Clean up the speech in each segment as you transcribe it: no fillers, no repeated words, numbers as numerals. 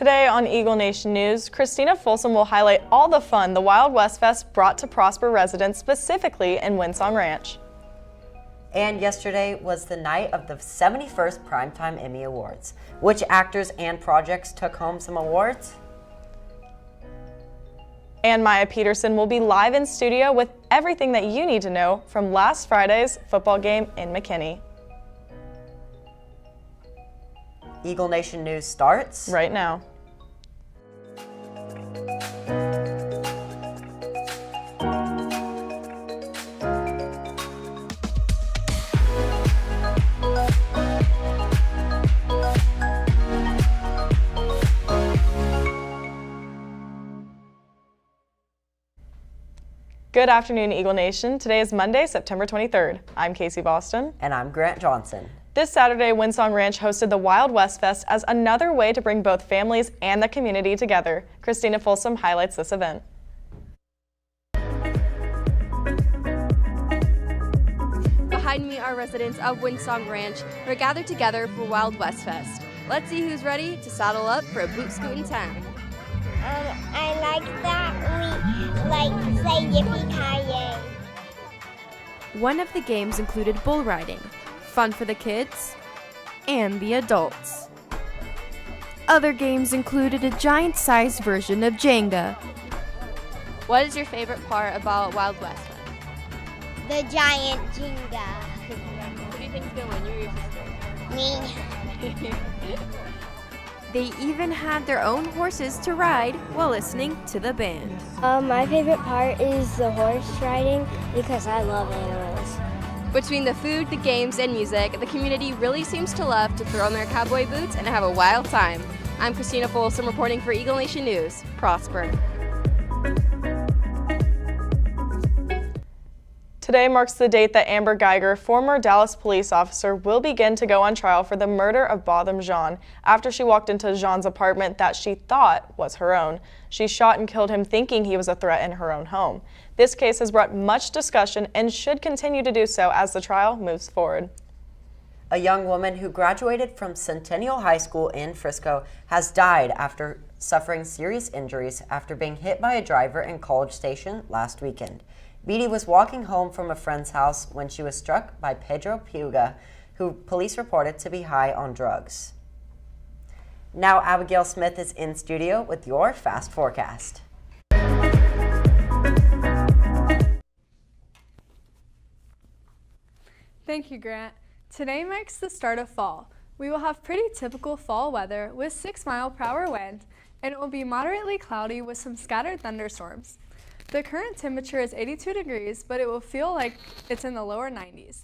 Today on Eagle Nation News, Christina Folsom will highlight all the fun the Wild West Fest brought to Prosper residents, specifically in Windsong Ranch. And yesterday was the night of the 71st Primetime Emmy Awards. Which actors and projects took home some awards? And Maya Peterson will be live in studio with everything that you need to know from last Friday's football game in McKinney. Eagle Nation News starts right now. Good afternoon, Eagle Nation. Today is Monday, September 23rd. I'm Casey Boston. And I'm Grant Johnson. This Saturday, Windsong Ranch hosted the Wild West Fest as another way to bring both families and the community together. Christina Folsom highlights this event. Behind me are residents of Windsong Ranch who are gathered together for Wild West Fest. Let's see who's ready to saddle up for a boot scooting time. I like that we say yippee-ki-yay. One of the games included bull riding, fun for the kids and the adults. Other games included a giant-sized version of Jenga. What is your favorite part about Wild West Fest? The giant Jenga. Who do you think's gonna win, you or your sister? Me. They even had their own horses to ride while listening to the band. My favorite part is the horse riding because I love animals. Between the food, the games, and music, the community really seems to love to throw on their cowboy boots and have a wild time. I'm Christina Folsom reporting for Eagle Nation News. Prosper. Today marks the date that Amber Geiger, former Dallas police officer, will begin to go on trial for the murder of Botham Jean after she walked into Jean's apartment that she thought was her own. She shot and killed him thinking he was a threat in her own home. This case has brought much discussion and should continue to do so as the trial moves forward. A young woman who graduated from Centennial High School in Frisco has died after suffering serious injuries after being hit by a driver in College Station last weekend. Beatty was walking home from a friend's house when she was struck by Pedro Puga, who police reported to be high on drugs. Now Abigail Smith is in studio with your fast forecast. Thank you, Grant. Today marks the start of fall. We will have pretty typical fall weather with 6-mile-per-hour wind, and it will be moderately cloudy with some scattered thunderstorms. The current temperature is 82 degrees, but it will feel like it's in the lower 90s.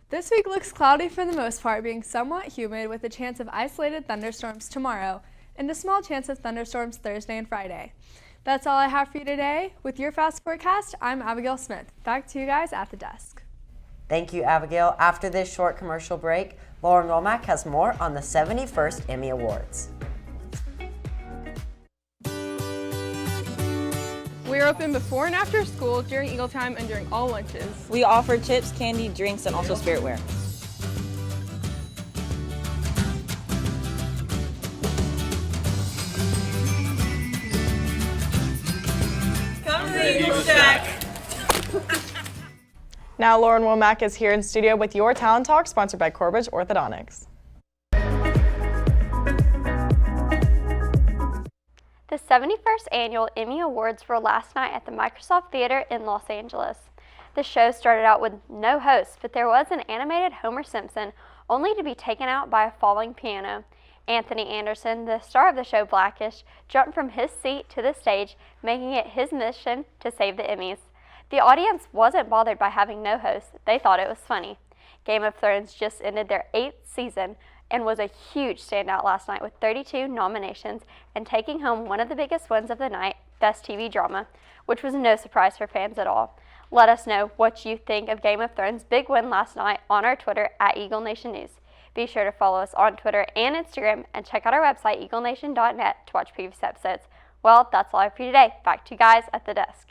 This week looks cloudy for the most part, being somewhat humid with a chance of isolated thunderstorms tomorrow and a small chance of thunderstorms Thursday and Friday. That's all I have for you today. With your fast forecast, I'm Abigail Smith. Back to you guys at the desk. Thank you, Abigail. After this short commercial break, Lauren Womack has more on the 71st Emmy Awards. We are open before and after school, during Eagle Time, and during all lunches. We offer chips, candy, drinks, and also spiritware. Come to the Eagle Shack! Now Lauren Womack is here in studio with your Talent Talk, sponsored by Corbridge Orthodontics. The 71st Annual Emmy Awards were last night at the Microsoft Theater in Los Angeles. The show started out with no host, but there was an animated Homer Simpson, only to be taken out by a falling piano. Anthony Anderson, the star of the show Blackish, jumped from his seat to the stage, making it his mission to save the Emmys. The audience wasn't bothered by having no host. They thought it was funny. Game of Thrones just ended their 8th season and was a huge standout last night with 32 nominations and taking home one of the biggest ones of the night, Best TV Drama, which was no surprise for fans at all. Let us know what you think of Game of Thrones' big win last night on our Twitter at Eagle Nation News. Be sure to follow us on Twitter and Instagram and check out our website, eaglenation.net, to watch previous episodes. Well, that's all I have for you today. Back to you guys at the desk.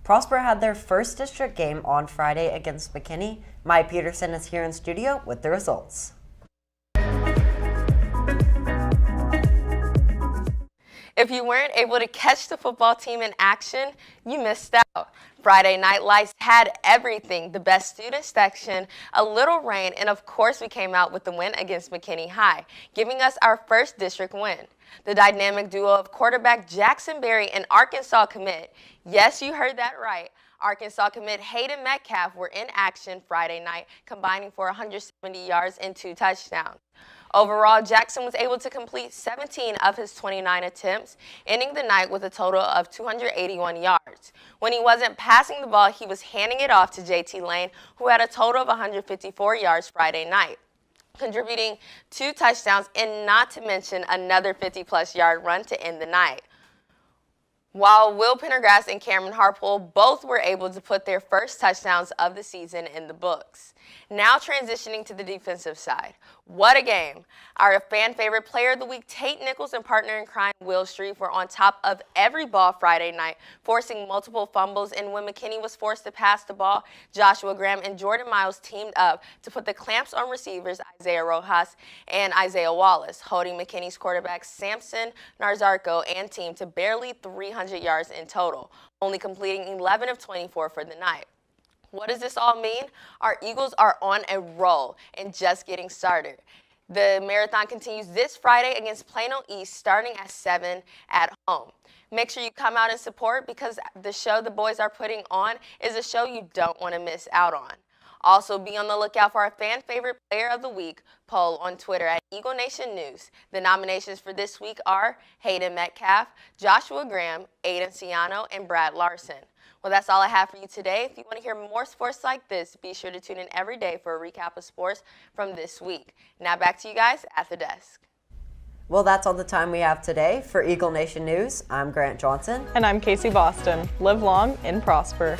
Prosper had their first district game on Friday against McKinney. Maya Peterson is here in studio with the results. If you weren't able to catch the football team in action, you missed out. Friday Night Lights had everything: the best student section, a little rain, and of course we came out with the win against McKinney High, giving us our first district win. The dynamic duo of quarterback Jackson Berry and Arkansas commit, yes, you heard that right, Arkansas commit Hayden Metcalf were in action Friday night, combining for 170 yards and 2 touchdowns. Overall, Jackson was able to complete 17 of his 29 attempts, ending the night with a total of 281 yards. When he wasn't passing the ball, he was handing it off to JT Lane, who had a total of 154 yards Friday night, contributing 2 touchdowns and not to mention another 50-plus yard run to end the night. While Will Pendergrass and Cameron Harpole both were able to put their first touchdowns of the season in the books. Now transitioning to the defensive side. What a game. Our fan favorite player of the week, Tate Nichols, and partner in crime, Will Street, were on top of every ball Friday night, forcing multiple fumbles, and when McKinney was forced to pass the ball, Joshua Graham and Jordan Miles teamed up to put the clamps on receivers Isaiah Rojas and Isaiah Wallace, holding McKinney's quarterbacks Samson Narzarko and team to barely 300 yards in total, only completing 11 of 24 for the night. What does this all mean? Our Eagles are on a roll and just getting started. The marathon continues this Friday against Plano East, starting at 7 at home. Make sure you come out and support, because the show the boys are putting on is a show you don't want to miss out on. Also, be on the lookout for our fan favorite player of the week poll on Twitter at Eagle Nation News. The nominations for this week are Hayden Metcalf, Joshua Graham, Aiden Ciano, and Brad Larson. Well, that's all I have for you today. If you want to hear more sports like this, be sure to tune in every day for a recap of sports from this week. Now back to you guys at the desk. Well, that's all the time we have today. For Eagle Nation News, I'm Grant Johnson. And I'm Casey Boston. Live long and prosper.